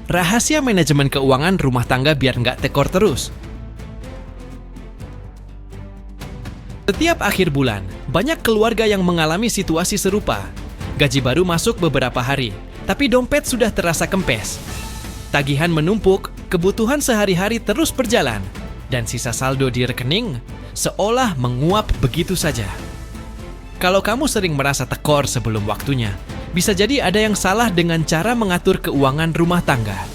Rahasia manajemen keuangan rumah tangga biar nggak tekor terus. Setiap akhir bulan, banyak keluarga yang mengalami situasi serupa. Gaji baru masuk beberapa hari, tapi dompet sudah terasa kempes. Tagihan menumpuk, kebutuhan sehari-hari terus berjalan, dan sisa saldo di rekening seolah menguap begitu saja. Kalau kamu sering merasa tekor sebelum waktunya, bisa jadi ada yang salah dengan cara mengatur keuangan rumah tangga.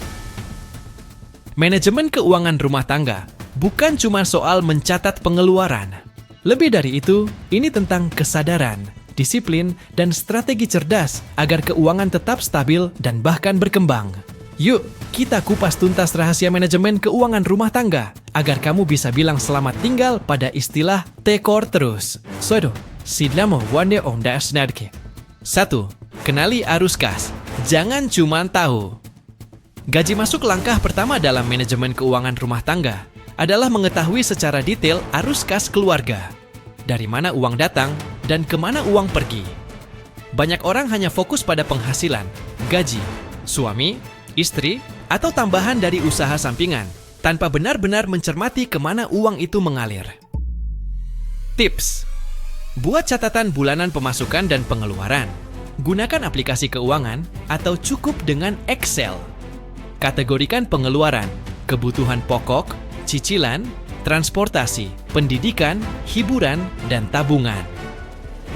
Manajemen keuangan rumah tangga bukan cuma soal mencatat pengeluaran. Lebih dari itu, ini tentang kesadaran, disiplin, dan strategi cerdas agar keuangan tetap stabil dan bahkan berkembang. Yuk, kita kupas tuntas rahasia manajemen keuangan rumah tangga agar kamu bisa bilang selamat tinggal pada istilah tekor terus. Sodo, sidlamo wande onda snadke. 1. Kenali arus kas. Jangan cuma tahu. Gaji masuk langkah pertama dalam manajemen keuangan rumah tangga adalah mengetahui secara detail arus kas keluarga. Dari mana uang datang dan kemana uang pergi. Banyak orang hanya fokus pada penghasilan, gaji, suami, istri, atau tambahan dari usaha sampingan, tanpa benar-benar mencermati kemana uang itu mengalir. Tips: buat catatan bulanan pemasukan dan pengeluaran. Gunakan aplikasi keuangan atau cukup dengan Excel. Kategorikan pengeluaran, kebutuhan pokok, cicilan, transportasi, pendidikan, hiburan, dan tabungan.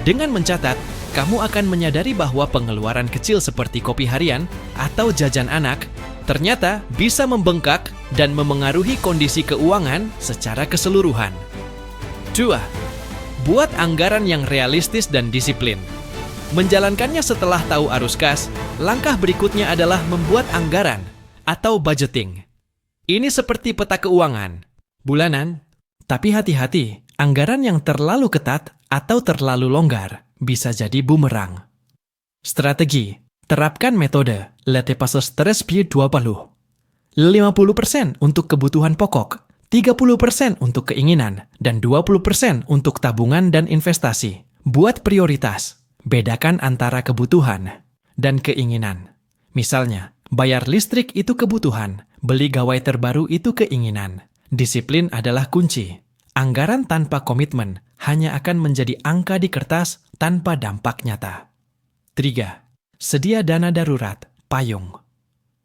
Dengan mencatat, kamu akan menyadari bahwa pengeluaran kecil seperti kopi harian atau jajan anak ternyata bisa membengkak dan memengaruhi kondisi keuangan secara keseluruhan. 2. Buat anggaran yang realistis dan disiplin. Menjalankannya setelah tahu arus kas, langkah berikutnya adalah membuat anggaran atau budgeting. Ini seperti peta keuangan, bulanan, tapi hati-hati, anggaran yang terlalu ketat atau terlalu longgar bisa jadi bumerang. Strategi: terapkan metode Lete Pasos Tres Pi 20. 50% untuk kebutuhan pokok, 30% untuk keinginan, dan 20% untuk tabungan dan investasi. Buat prioritas. Bedakan antara kebutuhan dan keinginan. Misalnya, bayar listrik itu kebutuhan, beli gawai terbaru itu keinginan. Disiplin adalah kunci. Anggaran tanpa komitmen hanya akan menjadi angka di kertas tanpa dampak nyata. 3. Sedia dana darurat, payung.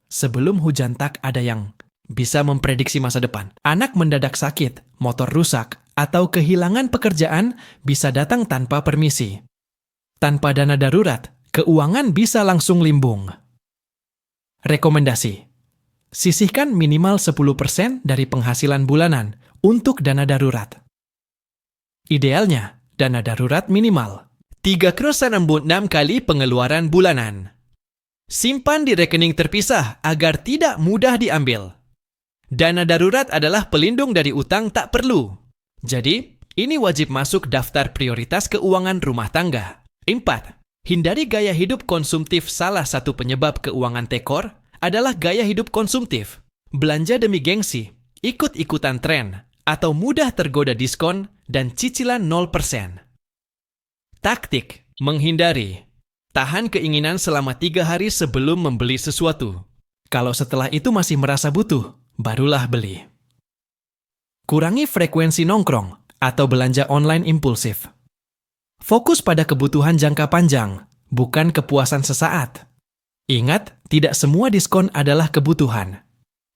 Sebelum hujan tak ada yang bisa memprediksi masa depan. Anak mendadak sakit, motor rusak, atau kehilangan pekerjaan bisa datang tanpa permisi. Tanpa dana darurat, keuangan bisa langsung limbung. Rekomendasi: sisihkan minimal 10% dari penghasilan bulanan untuk dana darurat. Idealnya, dana darurat minimal 3,6 kali pengeluaran bulanan. Simpan di rekening terpisah agar tidak mudah diambil. Dana darurat adalah pelindung dari utang tak perlu. Jadi, ini wajib masuk daftar prioritas keuangan rumah tangga. 4. Hindari gaya hidup konsumtif. Salah satu penyebab keuangan tekor adalah gaya hidup konsumtif. Belanja demi gengsi, ikut-ikutan tren, atau mudah tergoda diskon dan cicilan 0%. Taktik: menghindari. Tahan keinginan selama 3 hari sebelum membeli sesuatu. Kalau setelah itu masih merasa butuh, barulah beli. Kurangi frekuensi nongkrong atau belanja online impulsif. Fokus pada kebutuhan jangka panjang, bukan kepuasan sesaat. Ingat, tidak semua diskon adalah kebutuhan.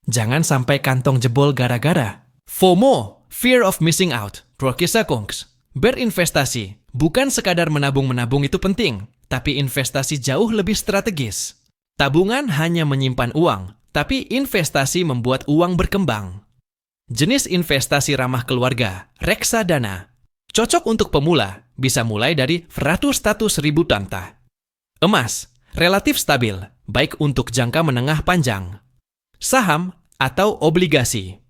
Jangan sampai kantong jebol gara-gara FOMO, fear of missing out. Rokisakongs. Berinvestasi, bukan sekadar menabung-menabung itu penting, tapi investasi jauh lebih strategis. Tabungan hanya menyimpan uang, tapi investasi membuat uang berkembang. Jenis investasi ramah keluarga, reksadana. Cocok untuk pemula, bisa mulai dari 100.000 tanta. Emas, relatif stabil, baik untuk jangka menengah panjang. Saham atau obligasi.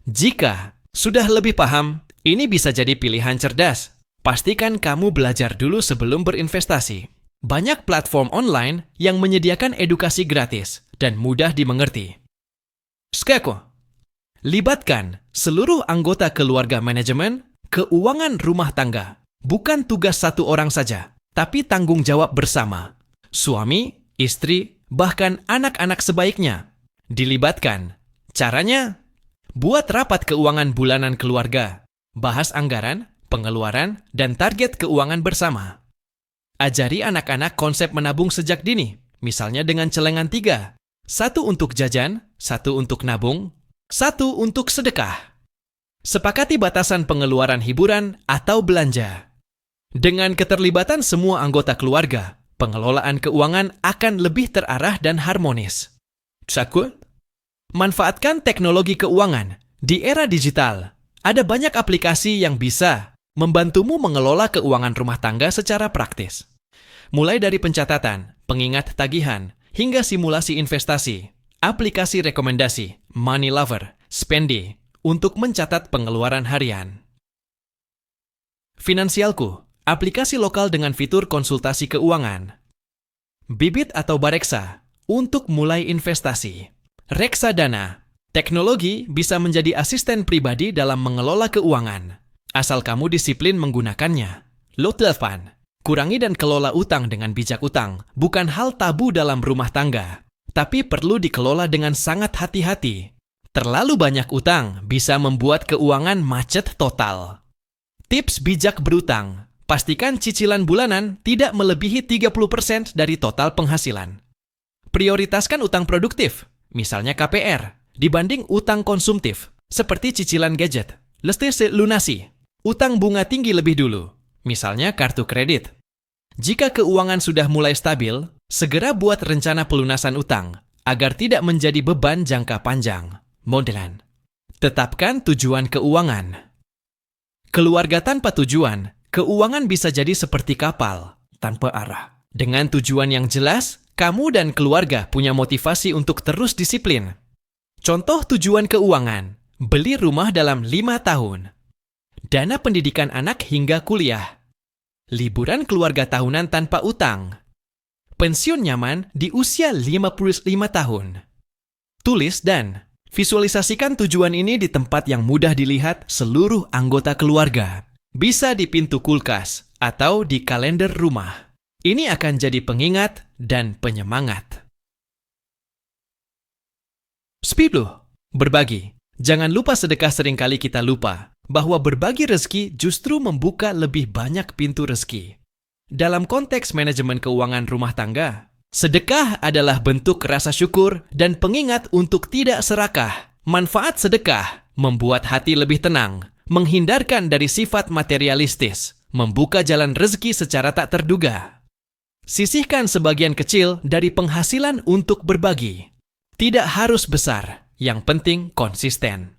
Jika sudah lebih paham, ini bisa jadi pilihan cerdas. Pastikan kamu belajar dulu sebelum berinvestasi. Banyak platform online yang menyediakan edukasi gratis dan mudah dimengerti. Skeko. Libatkan seluruh anggota keluarga manajemen keuangan rumah tangga. Bukan tugas satu orang saja, tapi tanggung jawab bersama. Suami, istri, bahkan anak-anak sebaiknya. Dilibatkan. Caranya, buat rapat keuangan bulanan keluarga, bahas anggaran, pengeluaran, dan target keuangan bersama. Ajari anak-anak konsep menabung sejak dini, misalnya dengan celengan 3. 1 untuk jajan, 1 untuk nabung, 1 untuk sedekah. Sepakati batasan pengeluaran hiburan atau belanja. Dengan keterlibatan semua anggota keluarga, pengelolaan keuangan akan lebih terarah dan harmonis. Sakut? Manfaatkan teknologi keuangan. Di era digital, ada banyak aplikasi yang bisa membantumu mengelola keuangan rumah tangga secara praktis. Mulai dari pencatatan, pengingat tagihan, hingga simulasi investasi, aplikasi rekomendasi, Money Lover, Spendy, untuk mencatat pengeluaran harian. Finansialku, aplikasi lokal dengan fitur konsultasi keuangan. Bibit atau Bareksa, untuk mulai investasi. Reksadana, teknologi bisa menjadi asisten pribadi dalam mengelola keuangan. Asal kamu disiplin menggunakannya. Low telepon, kurangi dan kelola utang dengan bijak utang, bukan hal tabu dalam rumah tangga, tapi perlu dikelola dengan sangat hati-hati. Terlalu banyak utang bisa membuat keuangan macet total. Tips bijak berutang. Pastikan cicilan bulanan tidak melebihi 30% dari total penghasilan. Prioritaskan utang produktif, misalnya KPR, dibanding utang konsumtif, seperti cicilan gadget. Lesti lunasi. Utang bunga tinggi lebih dulu, misalnya kartu kredit. Jika keuangan sudah mulai stabil, segera buat rencana pelunasan utang, agar tidak menjadi beban jangka panjang. Modelan. Tetapkan tujuan keuangan. Keluarga tanpa tujuan, keuangan bisa jadi seperti kapal, tanpa arah. Dengan tujuan yang jelas, kamu dan keluarga punya motivasi untuk terus disiplin. Contoh tujuan keuangan, beli rumah dalam 5 tahun. Dana pendidikan anak hingga kuliah. Liburan keluarga tahunan tanpa utang. Pensiun nyaman di usia 55 tahun. Tulis dan visualisasikan tujuan ini di tempat yang mudah dilihat seluruh anggota keluarga. Bisa di pintu kulkas atau di kalender rumah. Ini akan jadi pengingat dan penyemangat. 10. Berbagi. Jangan lupa sedekah. Seringkali kita lupa bahwa berbagi rezeki justru membuka lebih banyak pintu rezeki. Dalam konteks manajemen keuangan rumah tangga, sedekah adalah bentuk rasa syukur dan pengingat untuk tidak serakah. Manfaat sedekah membuat hati lebih tenang, menghindarkan dari sifat materialistis, membuka jalan rezeki secara tak terduga. Sisihkan sebagian kecil dari penghasilan untuk berbagi. Tidak harus besar, yang penting konsisten.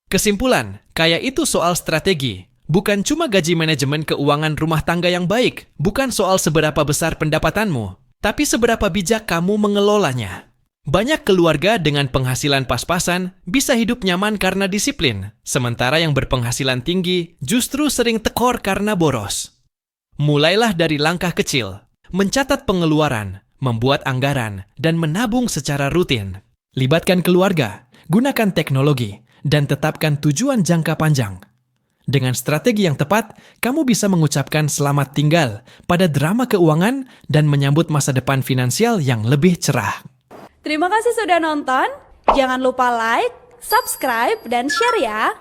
Kesimpulan, kaya itu soal strategi, bukan cuma gaji. Manajemen keuangan rumah tangga yang baik bukan soal seberapa besar pendapatanmu, tapi seberapa bijak kamu mengelolanya. Banyak keluarga dengan penghasilan pas-pasan bisa hidup nyaman karena disiplin, sementara yang berpenghasilan tinggi justru sering tekor karena boros. Mulailah dari langkah kecil, mencatat pengeluaran, membuat anggaran, dan menabung secara rutin. Libatkan keluarga, gunakan teknologi, dan tetapkan tujuan jangka panjang. Dengan strategi yang tepat, kamu bisa mengucapkan selamat tinggal pada drama keuangan dan menyambut masa depan finansial yang lebih cerah. Terima kasih sudah nonton. Jangan lupa like, subscribe, dan share ya.